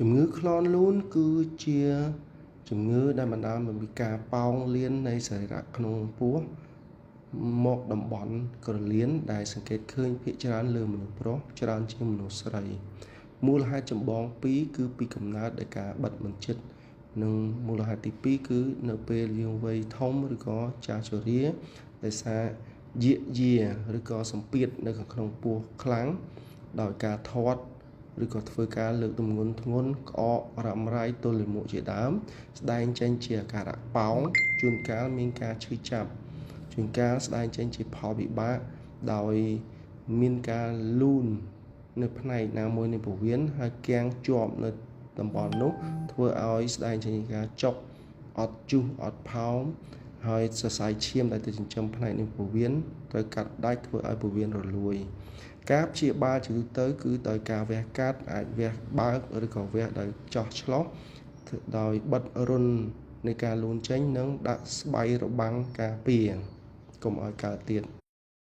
ជំងឺក្លន់លូនគឺជាជំងឺដែលបណ្ដាលមកពីការប៉ោងលៀននៃសរីរៈក្នុងពោះមកតំបន់ក្រលៀនដែលសង្កេតឃើញភាគច្រើនលើមនុស្សប្រុសច្រើនជាងមនុស្សស្រីមូលហេតុចម្បងពីរគឺពីកំណើតដោយការបិទមិនជិតនិងមូលហេតុទីពីរគឺនៅពេលយើងវ័យធំឬក៏ចាស់ជរាដោយសារយាកយាឬក៏សម្ពាធនៅក្នុងពោះខ្លាំងដោយការធាត់ឬក៏ធ្វើការលើកទម្ងន់ធ្ងន់ក្អករ៉ាំរ៉ៃទល់លាមកជាដើមស្ដែងចេញជាអាការៈប៉ោងជួនកាលមានការឈឺចាប់ជួនកាលស្ដែងចេញជាផលវិបាកដោយមានការលូននៅផ្នែកណាមួយនៃពោះវៀនហើយគាំងជាប់នៅតំបន់នោះធ្វើឲ្យស្ដែងចេញជាការចុកអត់ជុះអត់ផោមហើយសរសៃឈាមដែលទៅចិញ្ចឹមផ្នែកនៃពោះវៀនត្រូវកាត់ដាច់ធ្វើឲ្យពោះវៀនរលួយការព្យាបាលជាទូទៅគឺដោយការវះកាត់អាចវះបើកឬក៏វះដោយចោះឆ្លោះដោយបិទរន្ធនៃការលូនចេញនិងដាក់ស្បៃរបាំងការពារកុំឲ្យកើតទៀត